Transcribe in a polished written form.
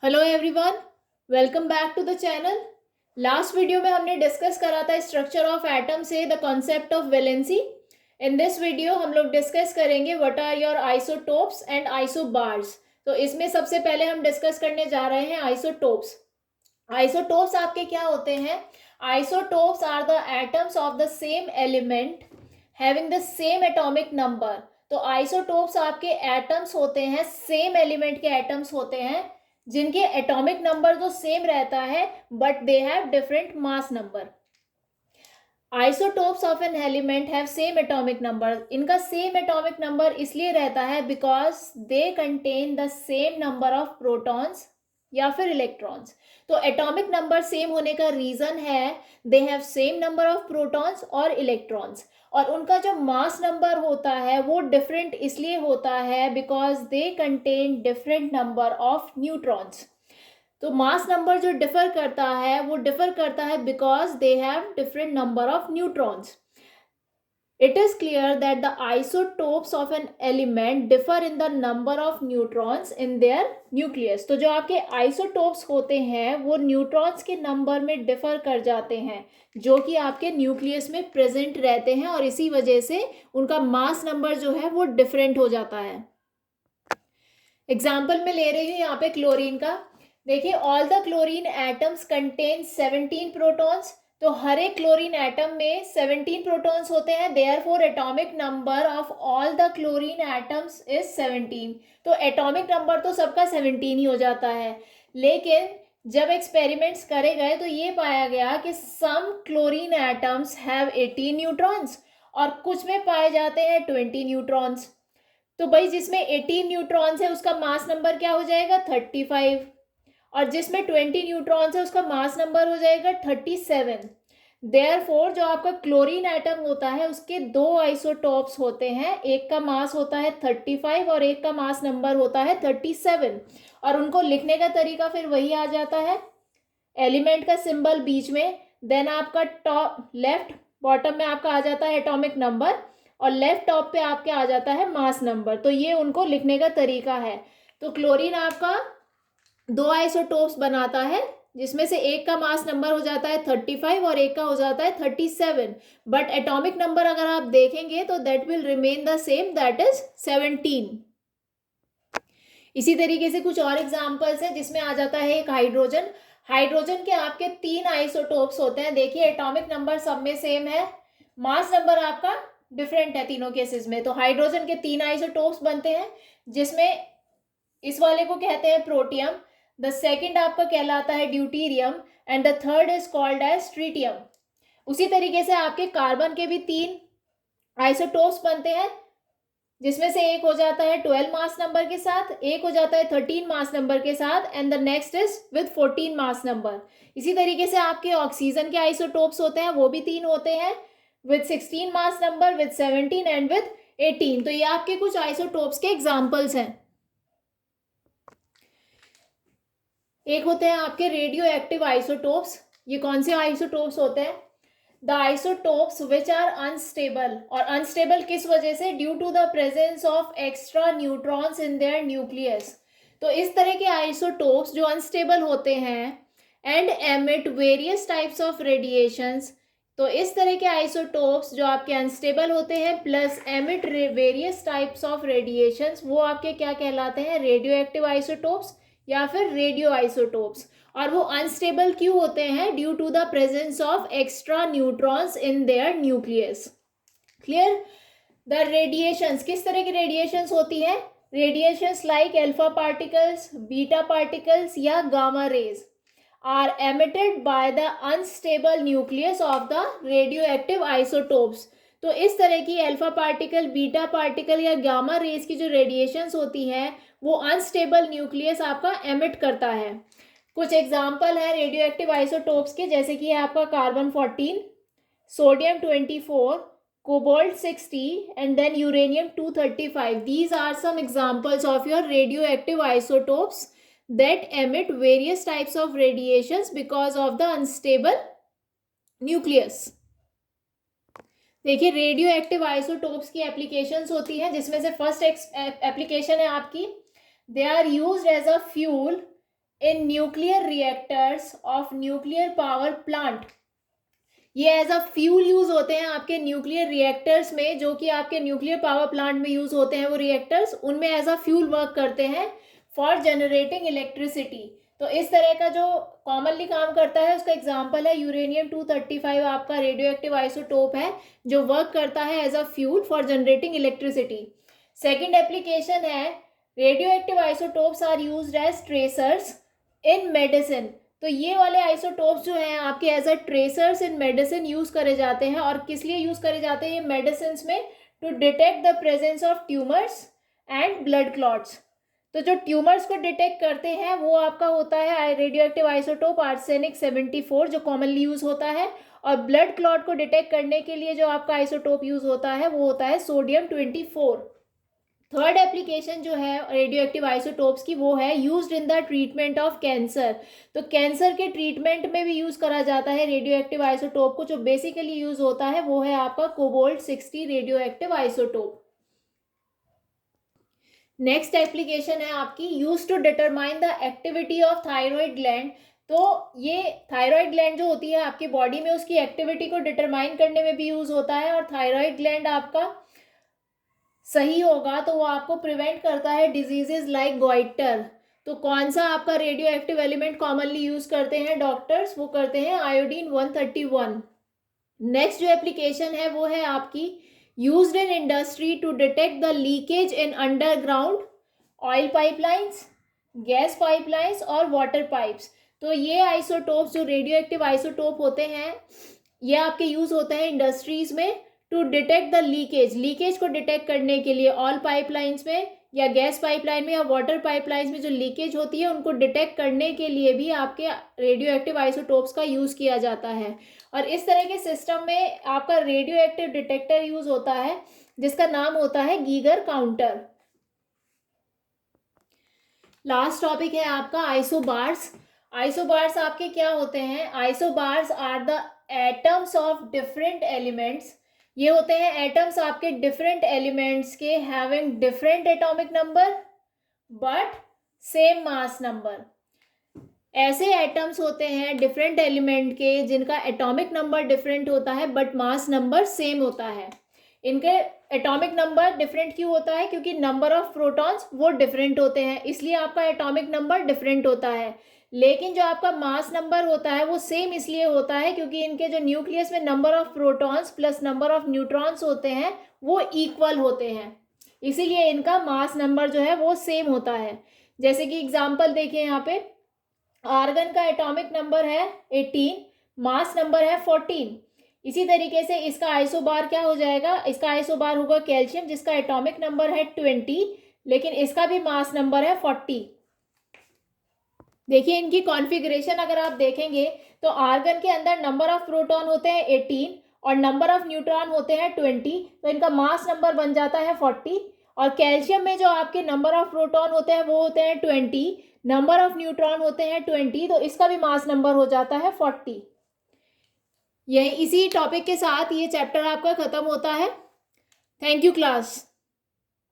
Hello everyone, welcome back to the channel. Last video में हमने discuss करा था स्ट्रक्चर ऑफ एटम से the concept of valency. In this video हम लोग डिस्कस करेंगे what are your isotopes and isobars. तो इसमें सबसे पहले हम डिस्कस करने जा रहे हैं आइसोटोप्स। आइसोटोप्स आपके क्या होते हैं? Isotopes are the atoms of the same element having the same atomic number. तो आइसोटोप्स आपके एटम्स होते हैं, सेम एलिमेंट के एटम्स होते हैं जिनके एटॉमिक नंबर तो सेम रहता है but they have different mass number. Isotopes of an element have same atomic number. इनका सेम एटॉमिक नंबर इसलिए रहता है because they contain the same number of protons या फिर इलेक्ट्रॉन्स। तो एटॉमिक नंबर सेम होने का रीजन है they have same number of protons और इलेक्ट्रॉन्स। और उनका जो मास नंबर होता है वो डिफरेंट इसलिए होता है because they contain different number of neutrons. तो मास नंबर जो डिफर करता है वो डिफर करता है because they have different number of neutrons. It is clear that the isotopes of an element differ in the number of neutrons in their nucleus। तो जो आपके isotopes होते हैं वो न्यूट्रॉन्स के नंबर में डिफर कर जाते हैं जो कि आपके न्यूक्लियस में प्रेजेंट रहते हैं, और इसी वजह से उनका मास नंबर जो है वो डिफरेंट हो जाता है। एग्जाम्पल में ले रही हूँ यहाँ पे क्लोरीन का। देखिए, all the chlorine atoms contain 17 protons. तो हर एक क्लोरीन एटम में 17 प्रोटॉन्स होते हैं, therefore atomic number of all the chlorine atoms is 17। तो एटॉमिक नंबर तो सबका 17 ही हो जाता है, लेकिन जब एक्सपेरिमेंट्स करे गए तो ये पाया गया कि सम क्लोरीन एटम्स हैव 18 न्यूट्रॉन्स और कुछ में पाए जाते हैं 20 न्यूट्रॉन्स। तो भाई जिसमें 18 न्यूट्रॉन्स है उसका मास नंबर क्या हो जाएगा? 35। और जिसमें 20 न्यूट्रॉन्स है उसका मास नंबर हो जाएगा 37। देयरफॉर जो आपका क्लोरीन एटम होता है उसके दो आइसोटोप्स होते हैं, एक का मास होता है 35 और एक का मास नंबर होता है 37। और उनको लिखने का तरीका फिर वही आ जाता है, एलिमेंट का सिंबल बीच में, देन आपका टॉप लेफ्ट बॉटम में आपका आ जाता है एटॉमिक नंबर और लेफ्ट टॉप पे आपके आ जाता है मास नंबर। तो ये उनको लिखने का तरीका है। तो क्लोरीन आपका दो आइसोटोप्स बनाता है जिसमें से एक का मास नंबर हो जाता है 35 और एक का हो जाता है 37, बट एटॉमिक नंबर अगर आप देखेंगे तो that will remain the same, that is 17। इसी तरीके से कुछ और एग्जांपल्स हैं जिसमें आ जाता है एक हाइड्रोजन। हाइड्रोजन के आपके 3 आइसोटोप्स होते हैं। देखिए, एटॉमिक नंबर सब में सेम है, मास नंबर आपका डिफरेंट है तीनों केसेस में। तो हाइड्रोजन के 3 आइसोटोप्स बनते हैं जिसमें इस वाले को कहते हैं प्रोटियम, द सेकंड आपका कहलाता है deuterium and the third is called as tritium. उसी तरीके से आपके कार्बन के भी 3 आइसोटोप्स बनते हैं जिसमें से एक हो जाता है 12 मास नंबर के साथ, एक हो जाता है 13 मास नंबर के साथ and the next is with 14 mass number. इसी तरीके से आपके ऑक्सीजन के आइसोटोप्स होते हैं, वो भी 3 होते हैं, with 16 mass number, with 17 and with 18। तो ये आपके कुछ आइसोटोप्स के एग्जाम्पल्स हैं। एक होते हैं आपके रेडियो एक्टिव आइसोटोप्स। ये कौन से आइसोटोप्स होते हैं? The isotopes which are unstable. और अनस्टेबल किस वजह से? Due to the presence of extra neutrons in their nucleus. तो इस तरह के आइसोटोप्स जो अनस्टेबल होते हैं and emit various types of radiations. तो इस तरह के आइसोटोप्स जो आपके अनस्टेबल होते हैं plus emit various types of radiations, वो आपके क्या कहलाते हैं? रेडियो एक्टिव आइसोटोप्स या फिर रेडियो आइसोटोप्स। और वो अनस्टेबल क्यों होते हैं? Due to the presence of extra neutrons in their nucleus. Clear? The radiations, किस तरह की रेडिएशंस होती है? Radiations like alpha particles, beta particles या gamma rays are emitted by the unstable nucleus of the radioactive isotopes. तो इस तरह की अल्फा पार्टिकल, बीटा पार्टिकल या गामा रेज की जो रेडिएशंस होती हैं वो अनस्टेबल न्यूक्लियस आपका एमिट करता है। कुछ एग्जाम्पल है रेडियो एक्टिव आइसोटोप्स के, जैसे कि है आपका carbon 14, sodium 24, cobalt 60 and then uranium 235। These are some examples of your radioactive isotopes that emit various types of radiations because of the unstable nucleus। देखिए, रेडियो एक्टिव आइसोटोप्स की applications होती हैं जिसमें से फर्स्ट एप्लीकेशन है आपकी, they are used as a fuel in nuclear reactors of nuclear power plant. ये as a fuel use होते हैं आपके न्यूक्लियर रिएक्टर्स में, जो कि आपके न्यूक्लियर पावर प्लांट में यूज होते हैं वो रिएक्टर्स, उनमें एज अ फ्यूल वर्क करते हैं फॉर जनरेटिंग इलेक्ट्रिसिटी। तो इस तरह का जो कॉमनली काम करता है उसका एग्जांपल है यूरेनियम 235, आपका रेडियो एक्टिव आइसोटोप है जो वर्क करता है as a fuel for generating electricity. Second application है radioactive isotopes are used as tracers in medicine. तो ये वाले आइसोटोप्स जो हैं आपके as a tracers in medicine use करे जाते हैं। और किस लिए यूज करे जाते हैं ये मेडिसिन में? To detect the presence of tumours and blood clots. तो जो ट्यूमर्स को डिटेक्ट करते हैं वो आपका होता है रेडियो एक्टिव आइसोटोप आर्सेनिक 74 जो कॉमनली यूज होता है। और ब्लड क्लॉट को डिटेक्ट करने के लिए जो आपका आइसोटोप यूज होता है वो होता है सोडियम 24। थर्ड एप्लीकेशन जो है रेडियो एक्टिव आइसोटोप्स की वो है used in the treatment of cancer. तो कैंसर के ट्रीटमेंट में भी यूज करा जाता है रेडियो एक्टिव आइसोटोप को। जो बेसिकली यूज होता है वो है आपका cobalt 60 radioactive isotope. Next application है आपकी use to determine the activity of thyroid gland. तो ये थायराइड ग्लैंड जो होती है आपकी बॉडी में उसकी एक्टिविटी को डिटरमाइन करने में भी यूज होता है। और थायराइड ग्लैंड आपका सही होगा तो वो आपको प्रिवेंट करता है डिजीजेज लाइक गोइटर। तो कौन सा आपका radio active element commonly use करते हैं डॉक्टर्स? वो करते हैं आयोडीन 131। नेक्स्ट जो एप्लीकेशन है वो है आपकी used in industry to detect the leakage in underground oil pipelines, gas pipelines और वाटर पाइप्स। तो ये आइसोटोप्स जो रेडियो एक्टिव आइसोटोप होते हैं ये आपके यूज होते हैं इंडस्ट्रीज में टू डिटेक्ट द लीकेज को डिटेक्ट करने के लिए ऑयल पाइपलाइंस में या गैस पाइपलाइन में या वाटर पाइपलाइंस में जो लीकेज होती है उनको डिटेक्ट करने के लिए भी आपके रेडियो एक्टिव आइसोटोप्स का यूज किया जाता है। और इस तरह के सिस्टम में आपका रेडियो एक्टिव डिटेक्टर यूज होता है जिसका नाम होता है गीगर काउंटर। लास्ट टॉपिक है आपका आइसोबार्स। आइसोबार्स आपके क्या होते हैं? Isobars are the atoms of different elements. ये होते हैं एटम्स आपके डिफरेंट एलिमेंट्स के having different atomic number but same mass number. ऐसे एटम्स होते हैं डिफरेंट एलिमेंट के जिनका एटॉमिक नंबर डिफरेंट होता है बट मास नंबर सेम होता है। इनके एटॉमिक नंबर डिफरेंट क्यों होता है? क्योंकि नंबर ऑफ प्रोटॉन्स वो डिफरेंट होते हैं इसलिए आपका एटॉमिक नंबर डिफरेंट होता है। लेकिन जो आपका मास नंबर होता है वो सेम इसलिए होता है क्योंकि इनके जो न्यूक्लियस में number of protons plus number of neutrons होते हैं वो इक्वल होते हैं, इसीलिए इनका मास नंबर जो है वो सेम होता है। जैसे कि एग्जांपल देखिए यहाँ पे आर्गन का एटॉमिक नंबर है 18, मास नंबर है 14। इसी तरीके से इसका आइसोबार क्या हो जाएगा? इसका आइसोबार होगा कैल्शियम जिसका एटॉमिक नंबर है 20 लेकिन इसका भी मास नंबर है 40। देखिए इनकी कॉन्फ़िगरेशन अगर आप देखेंगे तो आर्गन के अंदर नंबर ऑफ प्रोटॉन होते हैं 18 और नंबर ऑफ न्यूट्रॉन होते हैं 20, तो इनका मास नंबर बन जाता है 40। और कैल्शियम में जो आपके नंबर ऑफ प्रोटॉन होते हैं वो होते हैं 20, नंबर ऑफ न्यूट्रॉन होते हैं 20, तो इसका भी मास नंबर हो जाता है 40। यही इसी टॉपिक के साथ ये चैप्टर आपका खत्म होता है। Thank you class.